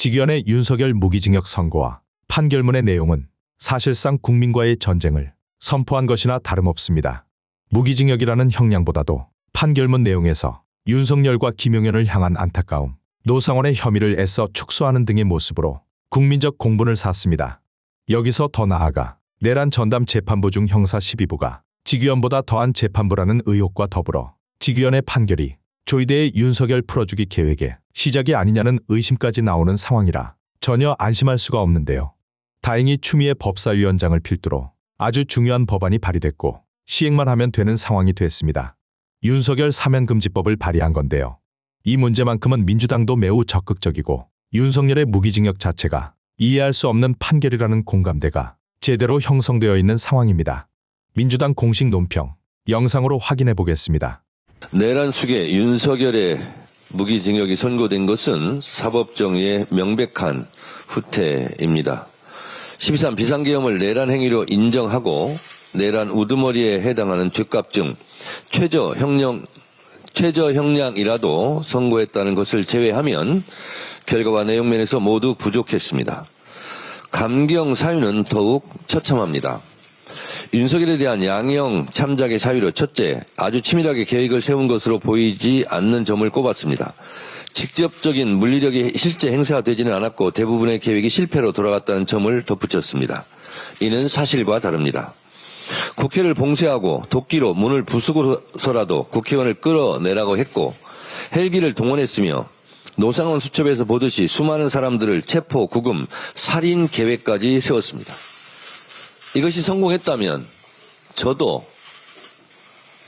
직위원의 윤석열 무기징역 선고와 판결문의 내용은 사실상 국민과의 전쟁을 선포한 것이나 다름없습니다. 무기징역이라는 형량보다도 판결문 내용에서 윤석열과 김용현을 향한 안타까움, 노상원의 혐의를 애써 축소하는 등의 모습으로 국민적 공분을 샀습니다. 여기서 더 나아가 내란 전담 재판부 중 형사 12부가 직위원보다 더한 재판부라는 의혹과 더불어 직위원의 판결이 조이대의 윤석열 풀어주기 계획의 시작이 아니냐는 의심까지 나오는 상황이라 전혀 안심할 수가 없는데요. 다행히 추미애 법사위원장을 필두로 아주 중요한 법안이 발의됐고 시행만 하면 되는 상황이 됐습니다. 윤석열 사면금지법을 발의한 건데요. 이 문제만큼은 민주당도 매우 적극적이고 윤석열의 무기징역 자체가 이해할 수 없는 판결이라는 공감대가 제대로 형성되어 있는 상황입니다. 민주당 공식 논평 영상으로 확인해 보겠습니다. 내란 숙의 윤석열의 무기징역이 선고된 것은 사법정의의 명백한 후퇴입니다. 12.3 비상계엄을 내란 행위로 인정하고 내란 우두머리에 해당하는 죄값 중 최저 형량이라도 선고했다는 것을 제외하면 결과와 내용면에서 모두 부족했습니다. 감경 사유는 더욱 처참합니다. 윤석열에 대한 양형 참작의 사유로 첫째, 아주 치밀하게 계획을 세운 것으로 보이지 않는 점을 꼽았습니다. 직접적인 물리력이 실제 행사가 되지는 않았고 대부분의 계획이 실패로 돌아갔다는 점을 덧붙였습니다. 이는 사실과 다릅니다. 국회를 봉쇄하고 도끼로 문을 부수고서라도 국회의원을 끌어내라고 했고 헬기를 동원했으며 노상원 수첩에서 보듯이 수많은 사람들을 체포, 구금, 살인 계획까지 세웠습니다. 이것이 성공했다면 저도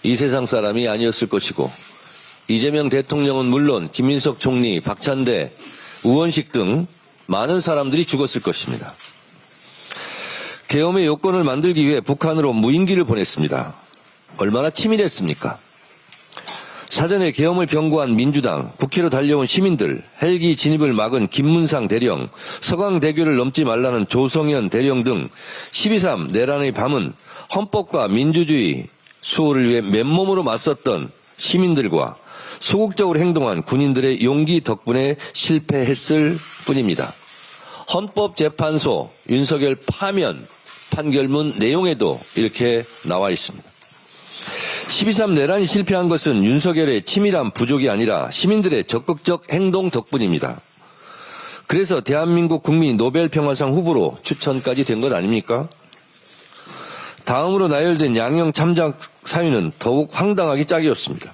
이 세상 사람이 아니었을 것이고 이재명 대통령은 물론 김민석 총리, 박찬대, 우원식 등 많은 사람들이 죽었을 것입니다. 계엄의 요건을 만들기 위해 북한으로 무인기를 보냈습니다. 얼마나 치밀했습니까? 사전에 계엄을 경고한 민주당, 국회로 달려온 시민들, 헬기 진입을 막은 김문상 대령, 서강대교를 넘지 말라는 조성현 대령 등 12.3 내란의 밤은 헌법과 민주주의 수호를 위해 맨몸으로 맞섰던 시민들과 소극적으로 행동한 군인들의 용기 덕분에 실패했을 뿐입니다. 헌법재판소 윤석열 파면 판결문 내용에도 이렇게 나와 있습니다. 12.3 내란이 실패한 것은 윤석열의 치밀한 부족이 아니라 시민들의 적극적 행동 덕분입니다. 그래서 대한민국 국민이 노벨평화상 후보로 추천까지 된 것 아닙니까? 다음으로 나열된 양형 참작 사유는 더욱 황당하기 짝이었습니다.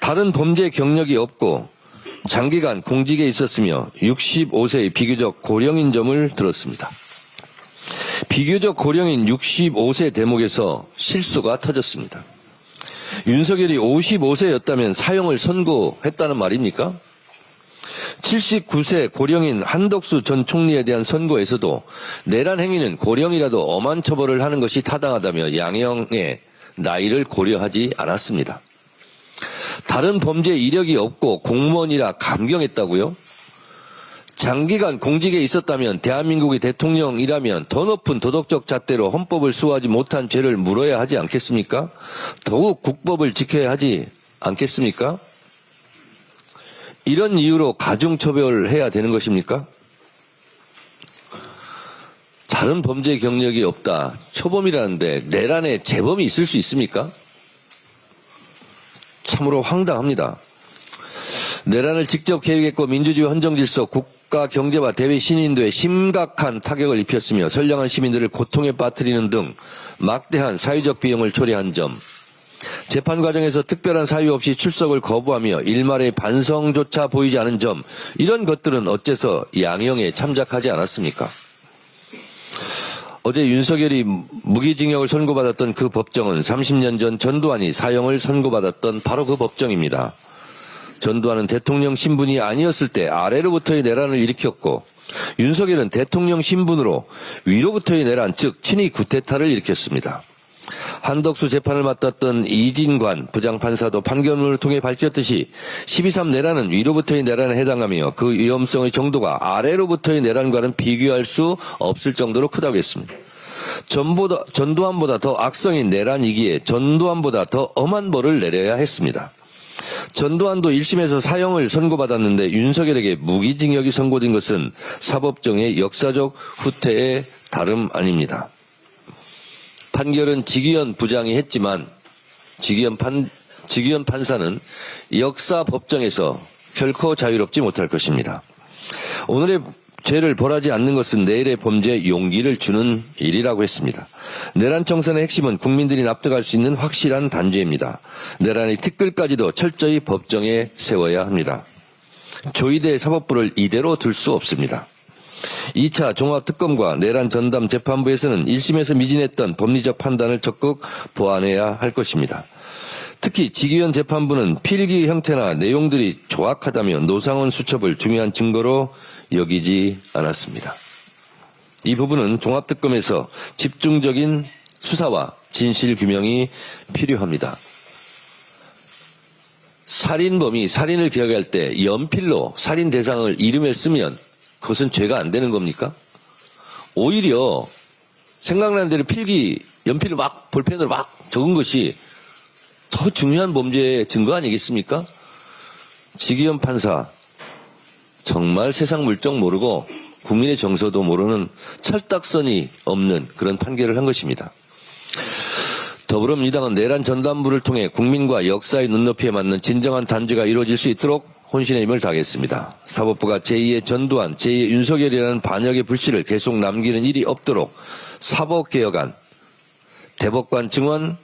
다른 범죄 경력이 없고 장기간 공직에 있었으며 65세의 비교적 고령인 점을 들었습니다. 비교적 고령인 65세 대목에서 실수가 터졌습니다. 윤석열이 55세였다면 사형을 선고했다는 말입니까? 79세 고령인 한덕수 전 총리에 대한 선고에서도 내란 행위는 고령이라도 엄한 처벌을 하는 것이 타당하다며 양형의 나이를 고려하지 않았습니다. 다른 범죄 이력이 없고 공무원이라 감경했다고요? 장기간 공직에 있었다면 대한민국의 대통령이라면 더 높은 도덕적 잣대로 헌법을 수호하지 못한 죄를 물어야 하지 않겠습니까? 더욱 국법을 지켜야 하지 않겠습니까? 이런 이유로 가중처벌해야 되는 것입니까? 다른 범죄 경력이 없다. 초범이라는데 내란에 재범이 있을 수 있습니까? 참으로 황당합니다. 내란을 직접 계획했고 민주주의 헌정질서 국가 경제와 대외 신인도에 심각한 타격을 입혔으며 선량한 시민들을 고통에 빠뜨리는 등 막대한 사회적 비용을 초래한 점, 재판 과정에서 특별한 사유 없이 출석을 거부하며 일말의 반성조차 보이지 않은 점, 이런 것들은 어째서 양형에 참작하지 않았습니까? 어제 윤석열이 무기징역을 선고받았던 그 법정은 30년 전 전두환이 사형을 선고받았던 바로 그 법정입니다. 전두환은 대통령 신분이 아니었을 때 아래로부터의 내란을 일으켰고 윤석열은 대통령 신분으로 위로부터의 내란, 즉 친위 쿠데타를 일으켰습니다. 한덕수 재판을 맡았던 이진관 부장판사도 판결문을 통해 밝혔듯이 12.3 내란은 위로부터의 내란에 해당하며 그 위험성의 정도가 아래로부터의 내란과는 비교할 수 없을 정도로 크다고 했습니다. 전두환보다 더 악성인 내란이기에 전두환보다 더 엄한 벌을 내려야 했습니다. 전두환도 1심에서 사형을 선고받았는데 윤석열에게 무기징역이 선고된 것은 사법정의 역사적 후퇴에 다름 아닙니다. 판결은 지기현 부장이 했지만 지기현 판사는 역사 법정에서 결코 자유롭지 못할 것입니다. 오늘의 죄를 벌하지 않는 것은 내일의 범죄에 용기를 주는 일이라고 했습니다. 내란 청산의 핵심은 국민들이 납득할 수 있는 확실한 단죄입니다. 내란의 티끌까지도 철저히 법정에 세워야 합니다. 조이대 사법부를 이대로 둘 수 없습니다. 2차 종합특검과 내란 전담 재판부에서는 1심에서 미진했던 법리적 판단을 적극 보완해야 할 것입니다. 특히 지기현 재판부는 필기 형태나 내용들이 조악하다며 노상원 수첩을 중요한 증거로 여기지 않았습니다. 이 부분은 종합특검에서 집중적인 수사와 진실 규명이 필요합니다. 살인범이 살인을 기억할 때 연필로 살인 대상을 이름에 쓰면 그것은 죄가 안 되는 겁니까? 오히려 생각나는 대로 필기 연필로 막 볼펜으로 막 적은 것이 더 중요한 범죄의 증거 아니겠습니까? 지기현 판사 정말 세상 물정 모르고 국민의 정서도 모르는 철딱선이 없는 그런 판결을 한 것입니다. 더불어민주당은 내란 전담부를 통해 국민과 역사의 눈높이에 맞는 진정한 단죄가 이루어질 수 있도록 혼신의 힘을 다하겠습니다. 사법부가 제2의 전두환, 제2의 윤석열이라는 반역의 불씨를 계속 남기는 일이 없도록 사법개혁안, 대법관 증원,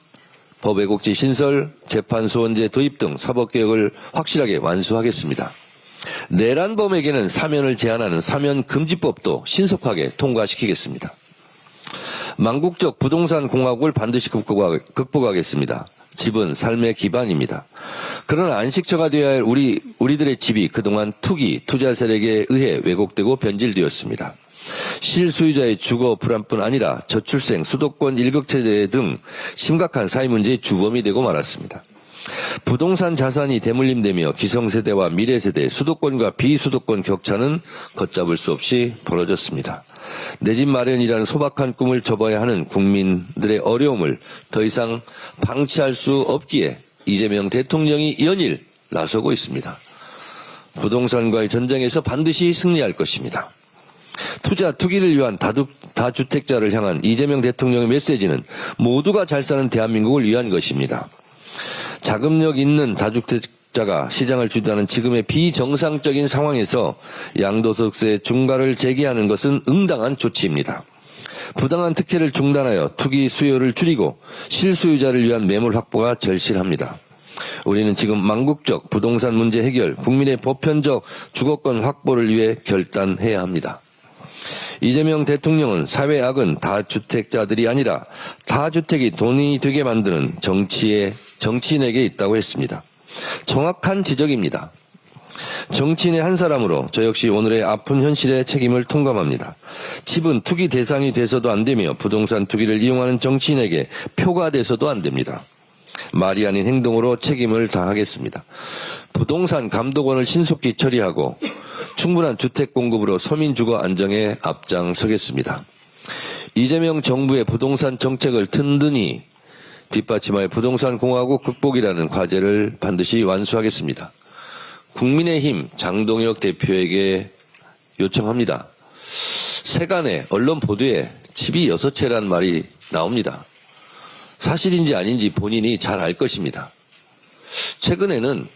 법외국지 신설, 재판소원제 도입 등 사법개혁을 확실하게 완수하겠습니다. 내란범에게는 사면을 제한하는 사면금지법도 신속하게 통과시키겠습니다. 망국적 부동산 공화국을 반드시 극복하겠습니다. 집은 삶의 기반입니다. 그러나 안식처가 되어야 할 우리들의 집이 그동안 투기, 투자 세력에 의해 왜곡되고 변질되었습니다. 실소유자의 주거 불안뿐 아니라 저출생, 수도권 일극체제 등 심각한 사회 문제의 주범이 되고 말았습니다. 부동산 자산이 대물림되며 기성세대와 미래세대, 수도권과 비수도권 격차는 걷잡을 수 없이 벌어졌습니다. 내 집 마련이라는 소박한 꿈을 접어야 하는 국민들의 어려움을 더 이상 방치할 수 없기에 이재명 대통령이 연일 나서고 있습니다. 부동산과의 전쟁에서 반드시 승리할 것입니다. 투기를 위한 다주택자를 향한 이재명 대통령의 메시지는 모두가 잘 사는 대한민국을 위한 것입니다. 자금력 있는 다주택자가 시장을 주도하는 지금의 비정상적인 상황에서 양도소득세 중과를 제기하는 것은 응당한 조치입니다. 부당한 특혜를 중단하여 투기 수요를 줄이고 실소유자를 위한 매물 확보가 절실합니다. 우리는 지금 망국적 부동산 문제 해결, 국민의 보편적 주거권 확보를 위해 결단해야 합니다. 이재명 대통령은 사회 악은 다주택자들이 아니라 다주택이 돈이 되게 만드는 정치인에게 있다고 했습니다. 정확한 지적입니다. 정치인의 한 사람으로 저 역시 오늘의 아픈 현실의 책임을 통감합니다. 집은 투기 대상이 돼서도 안 되며 부동산 투기를 이용하는 정치인에게 표가 돼서도 안 됩니다. 말이 아닌 행동으로 책임을 다하겠습니다. 부동산 감독원을 신속히 처리하고 충분한 주택 공급으로 서민 주거 안정에 앞장서겠습니다. 이재명 정부의 부동산 정책을 든든히 뒷받침하여 부동산 공화국 극복이라는 과제를 반드시 완수하겠습니다. 국민의힘 장동혁 대표에게 요청합니다. 세간의 언론 보도에 집이 6채란 말이 나옵니다. 사실인지 아닌지 본인이 잘 알 것입니다. 최근에는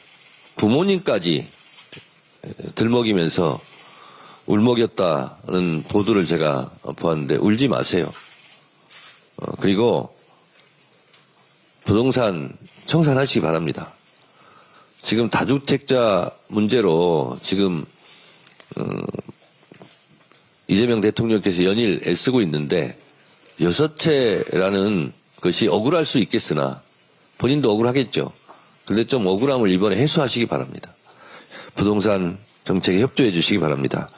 부모님까지 들먹이면서 울먹였다는 보도를 제가 보았는데 울지 마세요. 그리고 부동산 청산하시기 바랍니다. 지금 다주택자 문제로 지금 이재명 대통령께서 연일 애쓰고 있는데 6채라는 것이 억울할 수 있겠으나 본인도 억울하겠죠. 그런데 좀 억울함을 이번에 해소하시기 바랍니다. 부동산 정책에 협조해 주시기 바랍니다.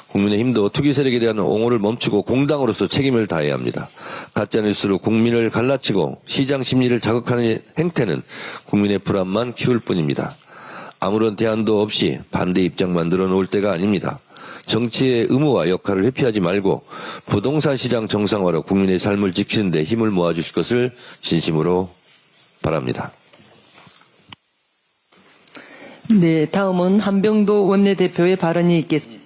국민의힘도 투기 세력에 대한 옹호를 멈추고 공당으로서 책임을 다해야 합니다. 가짜뉴스로 국민을 갈라치고 시장 심리를 자극하는 행태는 국민의 불안만 키울 뿐입니다. 아무런 대안도 없이 반대 입장만 늘어놓을 때가 아닙니다. 정치의 의무와 역할을 회피하지 말고 부동산 시장 정상화로 국민의 삶을 지키는 데 힘을 모아주실 것을 진심으로 바랍니다. 네, 다음은 한병도 원내대표의 발언이 있겠습니다.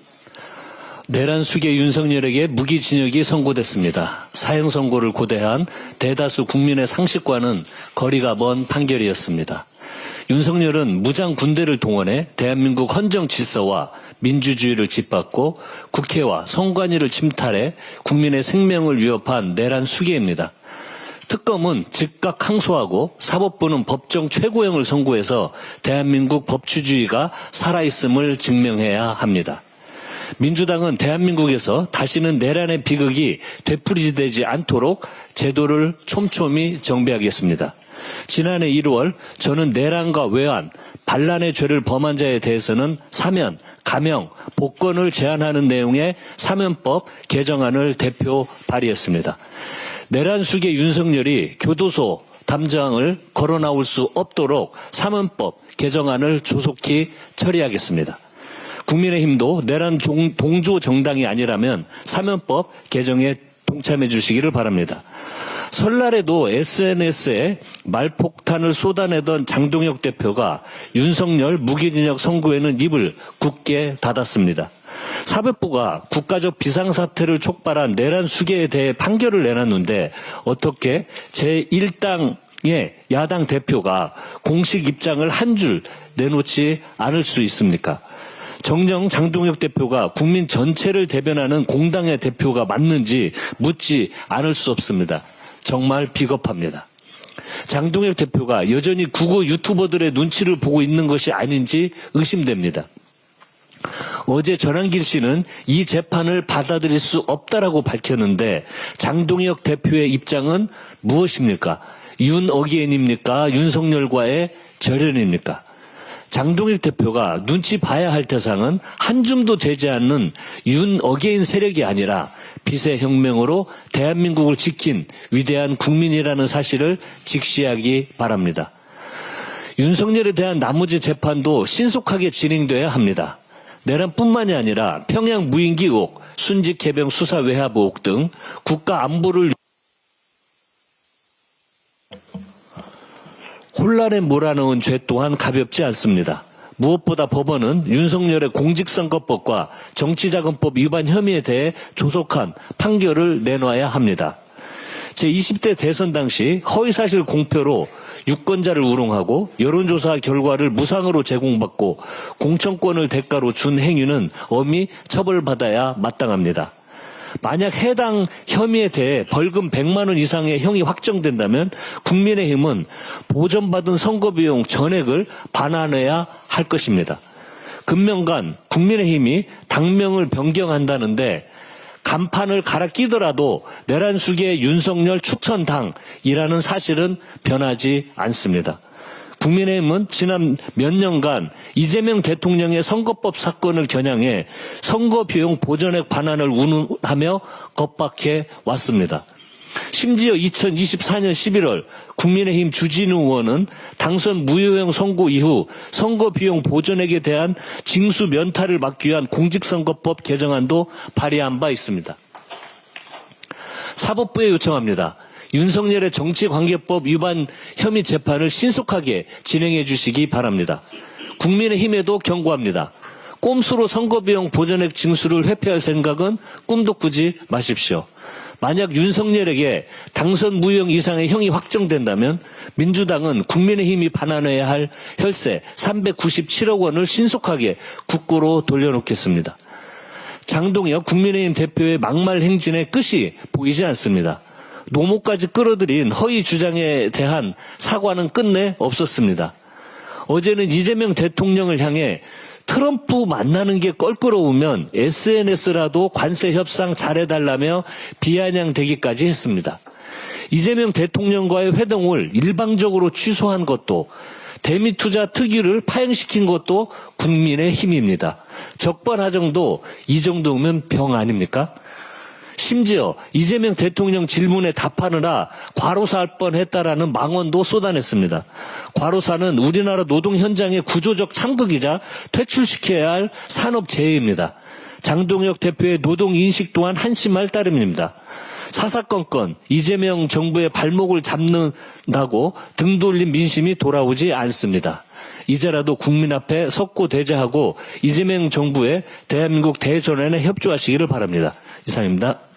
내란 수계 윤석열에게 무기징역이 선고됐습니다. 사형 선고를 고대한 대다수 국민의 상식과는 거리가 먼 판결이었습니다. 윤석열은 무장 군대를 동원해 대한민국 헌정 질서와 민주주의를 짓밟고 국회와 선관위를 침탈해 국민의 생명을 위협한 내란 수계입니다. 특검은 즉각 항소하고 사법부는 법정 최고형을 선고해서 대한민국 법치주의가 살아있음을 증명해야 합니다. 민주당은 대한민국에서 다시는 내란의 비극이 되풀이되지 않도록 제도를 촘촘히 정비하겠습니다. 지난해 1월 저는 내란과 외환, 반란의 죄를 범한 자에 대해서는 사면, 감형, 복권을 제한하는 내용의 사면법 개정안을 대표 발의했습니다. 내란 수계 윤석열이 교도소 담장을 걸어 나올 수 없도록 사면법 개정안을 조속히 처리하겠습니다. 국민의힘도 내란 동조 정당이 아니라면 사면법 개정에 동참해 주시기를 바랍니다. 설날에도 SNS에 말폭탄을 쏟아내던 장동혁 대표가 윤석열 무기징역 선고에는 입을 굳게 닫았습니다. 사법부가 국가적 비상사태를 촉발한 내란 수계에 대해 판결을 내놨는데 어떻게 제1당의 야당 대표가 공식 입장을 한 줄 내놓지 않을 수 있습니까? 정녕 장동혁 대표가 국민 전체를 대변하는 공당의 대표가 맞는지 묻지 않을 수 없습니다. 정말 비겁합니다. 장동혁 대표가 여전히 국어 유튜버들의 눈치를 보고 있는 것이 아닌지 의심됩니다. 어제 전한길 씨는 이 재판을 받아들일 수 없다라고 밝혔는데 장동혁 대표의 입장은 무엇입니까? 윤어게인입니까? 윤석열과의 절연입니까? 장동혁 대표가 눈치 봐야 할 대상은 한 줌도 되지 않는 윤어게인 세력이 아니라 빛의 혁명으로 대한민국을 지킨 위대한 국민이라는 사실을 직시하기 바랍니다. 윤석열에 대한 나머지 재판도 신속하게 진행돼야 합니다. 내란뿐만이 아니라 평양 무인기 의혹, 순직 해병 수사 외압 의혹 등 국가 안보를 혼란에 몰아넣은 죄 또한 가볍지 않습니다. 무엇보다 법원은 윤석열의 공직선거법과 정치자금법 위반 혐의에 대해 조속한 판결을 내놔야 합니다. 제20대 대선 당시 허위사실 공표로 유권자를 우롱하고 여론조사 결과를 무상으로 제공받고 공천권을 대가로 준 행위는 엄히 처벌받아야 마땅합니다. 만약 해당 혐의에 대해 벌금 100만 원 이상의 형이 확정된다면 국민의힘은 보전받은 선거비용 전액을 반환해야 할 것입니다. 금명간 국민의힘이 당명을 변경한다는데 간판을 갈아 끼더라도 내란 수계의 윤석열 추천당이라는 사실은 변하지 않습니다. 국민의힘은 지난 몇 년간 이재명 대통령의 선거법 사건을 겨냥해 선거비용 보전액 반환을 운운하며 겁박해 왔습니다. 심지어 2024년 11월 국민의힘 주진우 의원은 당선 무효형 선고 이후 선거비용 보전액에 대한 징수 면탈을 막기 위한 공직선거법 개정안도 발의한 바 있습니다. 사법부에 요청합니다. 윤석열의 정치관계법 위반 혐의 재판을 신속하게 진행해 주시기 바랍니다. 국민의힘에도 경고합니다. 꼼수로 선거비용 보전액 징수를 회피할 생각은 꿈도 꾸지 마십시오. 만약 윤석열에게 당선 무효형 이상의 형이 확정된다면 민주당은 국민의힘이 반환해야 할 혈세 397억 원을 신속하게 국고로 돌려놓겠습니다. 장동혁 국민의힘 대표의 막말 행진의 끝이 보이지 않습니다. 노모까지 끌어들인 허위 주장에 대한 사과는 끝내 없었습니다. 어제는 이재명 대통령을 향해 트럼프 만나는 게 껄끄러우면 SNS라도 관세 협상 잘해달라며 비아냥대기까지 했습니다. 이재명 대통령과의 회동을 일방적으로 취소한 것도 대미투자 특위를 파행시킨 것도 국민의 힘입니다. 적반하장도 이 정도면 병 아닙니까? 심지어 이재명 대통령 질문에 답하느라 과로사할 뻔했다라는 망언도 쏟아냈습니다. 과로사는 우리나라 노동 현장의 구조적 창극이자 퇴출시켜야 할 산업재해입니다. 장동혁 대표의 노동 인식 또한 한심할 따름입니다. 사사건건 이재명 정부의 발목을 잡는다고 등 돌린 민심이 돌아오지 않습니다. 이제라도 국민 앞에 섰고 대자하고 이재명 정부의 대한민국 대전환에 협조하시기를 바랍니다. 이상입니다.